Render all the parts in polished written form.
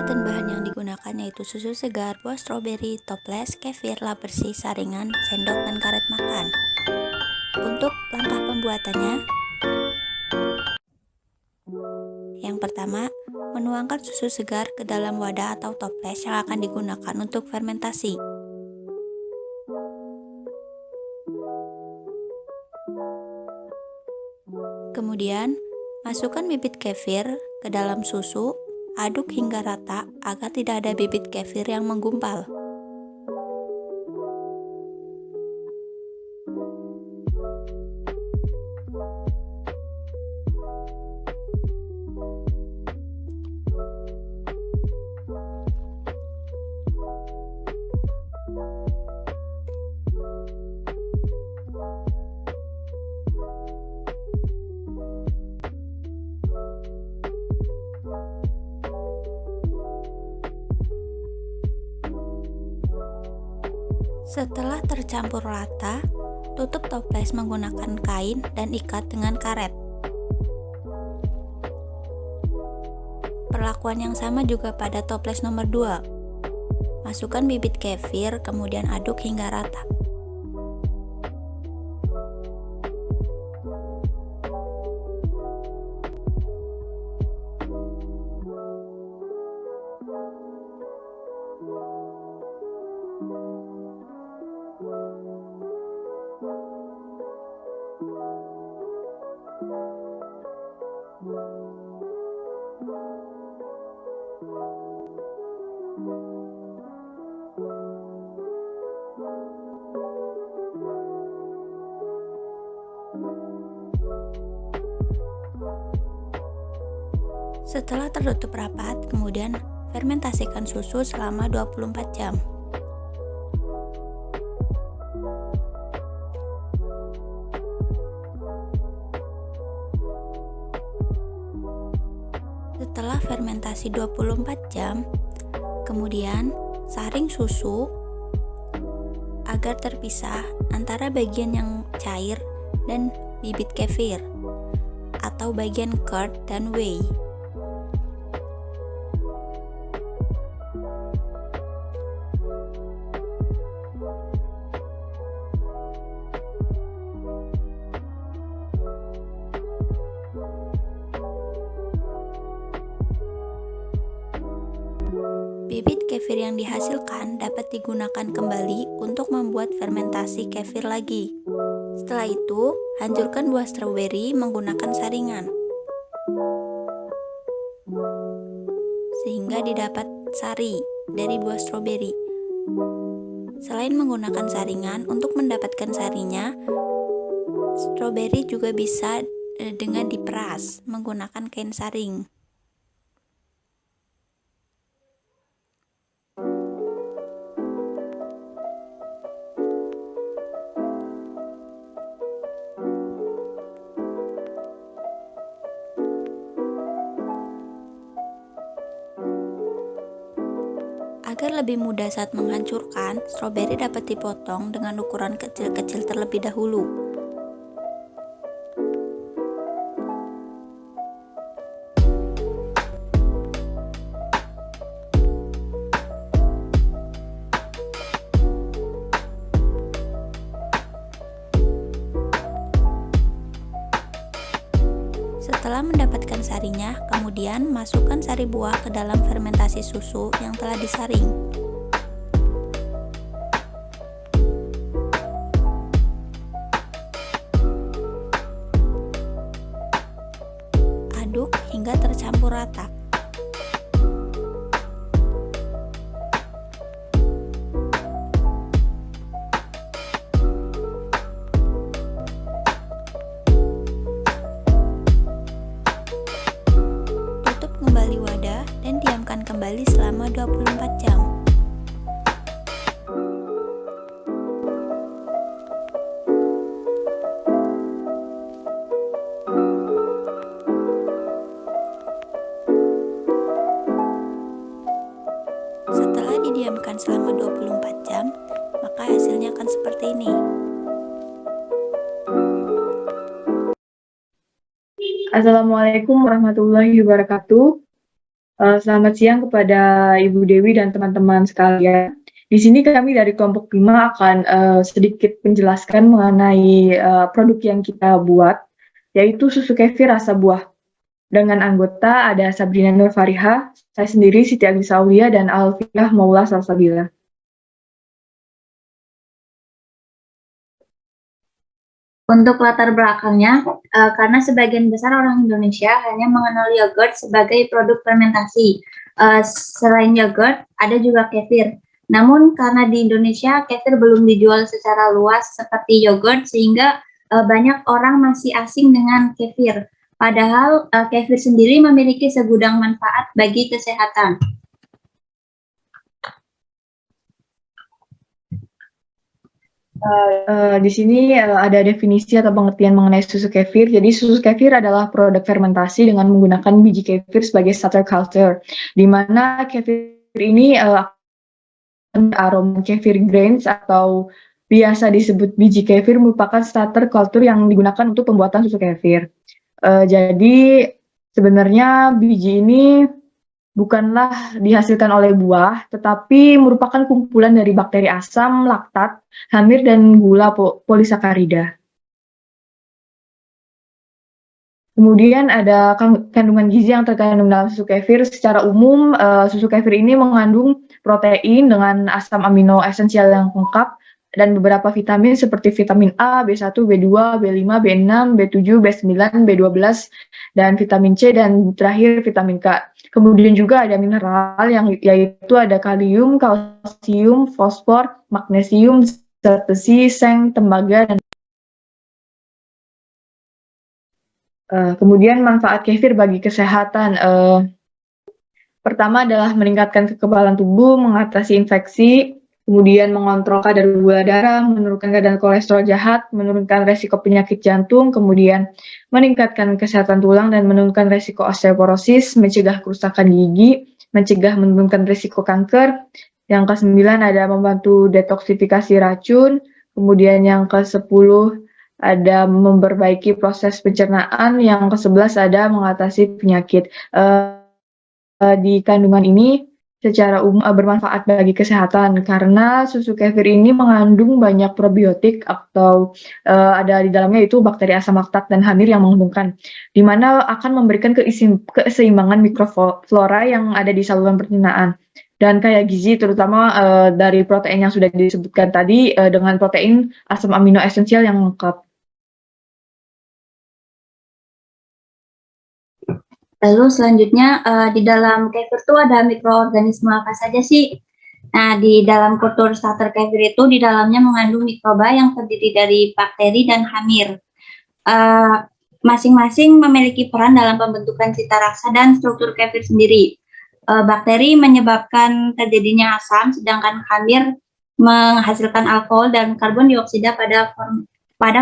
Alat dan bahan yang digunakan yaitu susu segar, buah stroberi, toples, kefir, lap bersih, saringan, sendok, dan karet makan. Untuk langkah pembuatannya, yang pertama, menuangkan susu segar ke dalam wadah atau toples yang akan digunakan untuk fermentasi. Kemudian, masukkan bibit kefir ke dalam susu, aduk hingga rata agar tidak ada bibit kefir yang menggumpal. Setelah tercampur rata, tutup toples menggunakan kain dan ikat dengan karet. Perlakuan yang sama juga pada toples nomor 2. Masukkan bibit kefir, kemudian aduk hingga rata. Setelah tertutup rapat, kemudian fermentasikan susu selama 24 jam. Setelah fermentasi 24 jam, kemudian saring susu agar terpisah antara bagian yang cair dan bibit kefir atau bagian curd dan whey. Bibit kefir yang dihasilkan dapat digunakan kembali untuk membuat fermentasi kefir lagi. Setelah itu, hancurkan buah stroberi menggunakan saringan, sehingga didapat sari dari buah stroberi. Selain menggunakan saringan, untuk mendapatkan sarinya, stroberi juga bisa dengan diperas menggunakan kain saring. Agar lebih mudah saat menghancurkan, stroberi dapat dipotong dengan ukuran kecil-kecil terlebih dahulu. Setelah mendapatkan sarinya, kemudian masukkan sari buah ke dalam fermentasi susu yang telah disaring. Aduk hingga tercampur rata. Kembali wadah dan diamkan kembali selama 24 jam. Setelah didiamkan selama 24 jam, maka hasilnya akan seperti ini. Assalamualaikum warahmatullahi wabarakatuh. Selamat siang kepada Ibu Dewi dan teman-teman sekalian. Di sini kami dari kelompok 5 akan sedikit menjelaskan mengenai produk yang kita buat, yaitu susu kefir rasa buah. Dengan anggota ada Sabrina Nur Fariha, saya sendiri Siti Agnes Aulia, dan Alfiah Maula Salsabila. Untuk latar belakangnya, karena sebagian besar orang Indonesia hanya mengenal yogurt sebagai produk fermentasi. Selain yogurt, ada juga kefir. Namun karena di Indonesia kefir belum dijual secara luas seperti yogurt, sehingga banyak orang masih asing dengan kefir. Padahal kefir sendiri memiliki segudang manfaat bagi kesehatan. Di sini ada definisi atau pengertian mengenai susu kefir. Jadi susu kefir adalah produk fermentasi dengan menggunakan biji kefir sebagai starter culture, di mana kefir ini aroma kefir grains atau biasa disebut biji kefir merupakan starter culture yang digunakan untuk pembuatan susu kefir. Jadi sebenarnya biji ini bukanlah dihasilkan oleh buah, tetapi merupakan kumpulan dari bakteri asam, laktat, hamir, dan gula polisakarida. Kemudian ada kandungan gizi yang terkandung dalam susu kefir. Secara umum, susu kefir ini mengandung protein dengan asam amino esensial yang lengkap dan beberapa vitamin seperti vitamin A, B1, B2, B5, B6, B7, B9, B12, dan vitamin C, dan terakhir vitamin K. Kemudian juga ada mineral yang yaitu ada kalium, kalsium, fosfor, magnesium, zat besi, seng, tembaga, dan kemudian manfaat kefir bagi kesehatan. Pertama adalah meningkatkan kekebalan tubuh, mengatasi infeksi, kemudian mengontrol kadar gula darah, menurunkan kadar kolesterol jahat, menurunkan resiko penyakit jantung, kemudian meningkatkan kesehatan tulang dan menurunkan resiko osteoporosis, mencegah kerusakan gigi, mencegah menurunkan resiko kanker. Yang ke-9 ada membantu detoksifikasi racun, kemudian yang ke-10 ada memperbaiki proses pencernaan, yang ke-11 ada mengatasi penyakit. Di kandungan ini secara umum bermanfaat bagi kesehatan karena susu kefir ini mengandung banyak probiotik atau ada di dalamnya itu bakteri asam laktat dan hamir yang menguntungkan, di mana akan memberikan keseimbangan mikroflora yang ada di saluran pencernaan dan kaya gizi, terutama dari protein yang sudah disebutkan tadi dengan protein asam amino esensial yang lengkap. Lalu selanjutnya di dalam kefir itu ada mikroorganisme apa saja sih? Nah, di dalam kultur starter kefir itu di dalamnya mengandung mikroba yang terdiri dari bakteri dan hamir. Masing-masing memiliki peran dalam pembentukan cita rasa dan struktur kefir sendiri. Bakteri menyebabkan terjadinya asam, sedangkan hamir menghasilkan alkohol dan karbon dioksida pada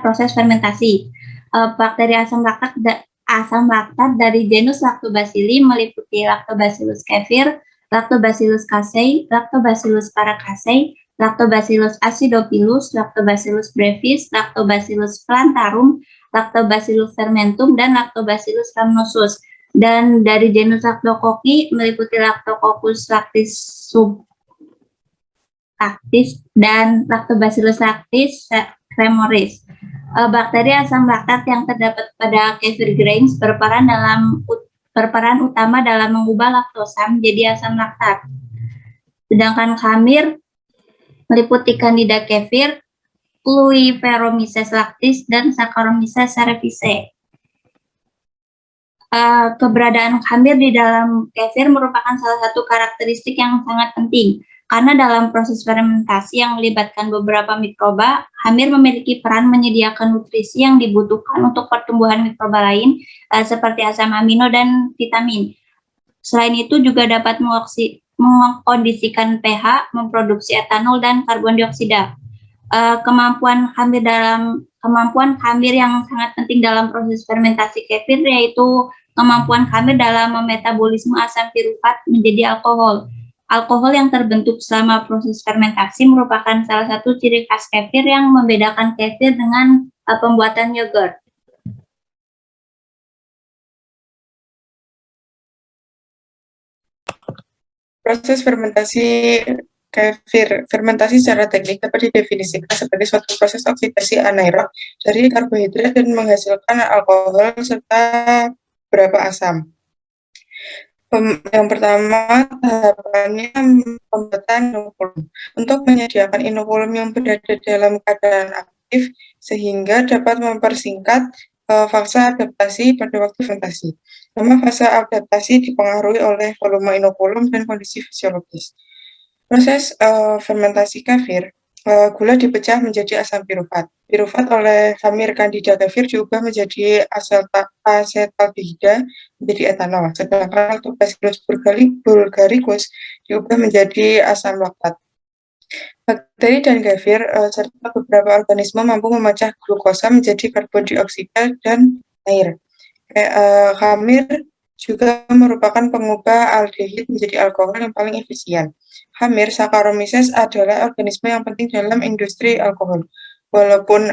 proses fermentasi. Bakteri asam laktat dari genus Lactobacilli meliputi Lactobacillus kefir, Lactobacillus casei, Lactobacillus paracasei, Lactobacillus acidophilus, Lactobacillus brevis, Lactobacillus plantarum, Lactobacillus fermentum, dan Lactobacillus rhamnosus. Dan dari genus Lactococcus meliputi Lactococcus lactis subactis dan Lactobacillus lactis cremoris. Bakteri asam laktat yang terdapat pada kefir grains berperan utama dalam mengubah laktosa menjadi asam laktat. Sedangkan khamir meliputi Candida kefir, Fluiveromyces lactis, dan Saccharomyces cerevisiae. Keberadaan khamir di dalam kefir merupakan salah satu karakteristik yang sangat penting, karena dalam proses fermentasi yang melibatkan beberapa mikroba, khamir memiliki peran menyediakan nutrisi yang dibutuhkan untuk pertumbuhan mikroba lain, seperti asam amino dan vitamin. Selain itu juga dapat mengkondisikan pH, memproduksi etanol dan karbon dioksida. Kemampuan khamir yang sangat penting dalam proses fermentasi kefir yaitu kemampuan khamir dalam memetabolisme asam pirufat menjadi alkohol. Alkohol yang terbentuk selama proses fermentasi merupakan salah satu ciri khas kefir yang membedakan kefir dengan pembuatan yogurt. Proses fermentasi kefir. Fermentasi secara teknik dapat didefinisikan sebagai suatu proses oksidasi anaerob dari karbohidrat dan menghasilkan alkohol serta beberapa asam. Yang pertama, tahapannya pembuatan inokulum. Untuk menyediakan inokulum yang berada dalam keadaan aktif sehingga dapat mempersingkat fase adaptasi pada waktu fermentasi. Nama fase adaptasi dipengaruhi oleh volume inokulum dan kondisi fisiologis. Proses fermentasi kefir, gula dipecah menjadi asam pirufat. Pirufat oleh Khamir Candida kefir diubah menjadi asetaldehida menjadi etanol, sedangkan Lactobacillus bulgaricus diubah menjadi asam laktat. Bakteri dan kefir serta beberapa organisme mampu memecah glukosa menjadi karbon dioksida dan air. Khamir juga merupakan pengubah aldehid menjadi alkohol yang paling efisien. Khamir Saccharomyces adalah organisme yang penting dalam industri alkohol. Walaupun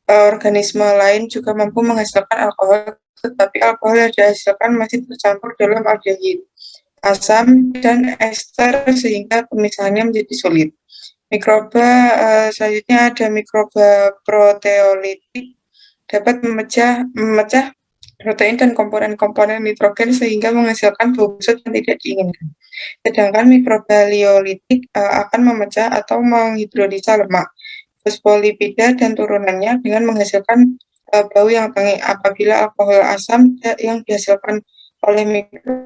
organisme lain juga mampu menghasilkan alkohol, tetapi alkohol yang dihasilkan masih tercampur dalam aldehid, asam, dan ester sehingga pemisahannya menjadi sulit. Mikroba selanjutnya ada mikroba proteolitik, dapat memecah protein dan komponen-komponen nitrogen sehingga menghasilkan bau busuk yang tidak diinginkan. Sedangkan mikroba liolitik akan memecah atau menghidrolisa lemak, fosfolipida dan turunannya dengan menghasilkan bau yang tangi. Apabila alkohol asam yang dihasilkan oleh mikroba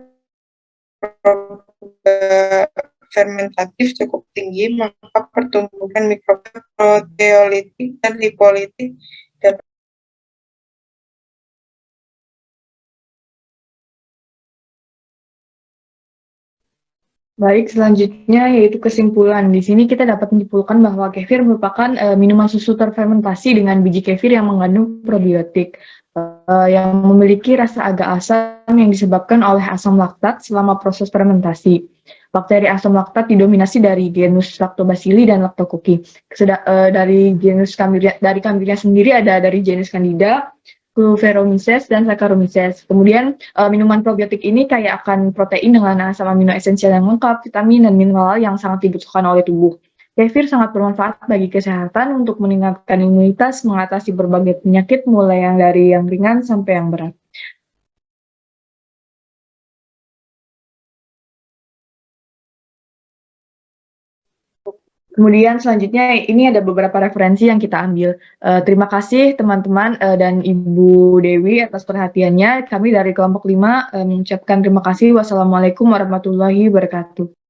fermentatif cukup tinggi, maka pertumbuhan mikroba proteolitik dan lipolitik dapat Baik, selanjutnya yaitu kesimpulan. Di sini kita dapat menyimpulkan bahwa kefir merupakan minuman susu terfermentasi dengan biji kefir yang mengandung probiotik, yang memiliki rasa agak asam yang disebabkan oleh asam laktat selama proses fermentasi. Bakteri asam laktat didominasi dari genus Lactobacilli dan Lactococcus. Dari genus Candida sendiri ada dari genus Candida, Cucuferomyces dan Saccharomyces. Kemudian minuman probiotik ini kaya akan protein dengan asam amino esensial yang lengkap, vitamin dan mineral yang sangat dibutuhkan oleh tubuh. Kefir sangat bermanfaat bagi kesehatan untuk meningkatkan imunitas, mengatasi berbagai penyakit mulai dari yang ringan sampai yang berat. Kemudian selanjutnya ini ada beberapa referensi yang kita ambil. Terima kasih teman-teman dan Ibu Dewi atas perhatiannya. Kami dari kelompok 5 mengucapkan terima kasih. Wassalamualaikum warahmatullahi wabarakatuh.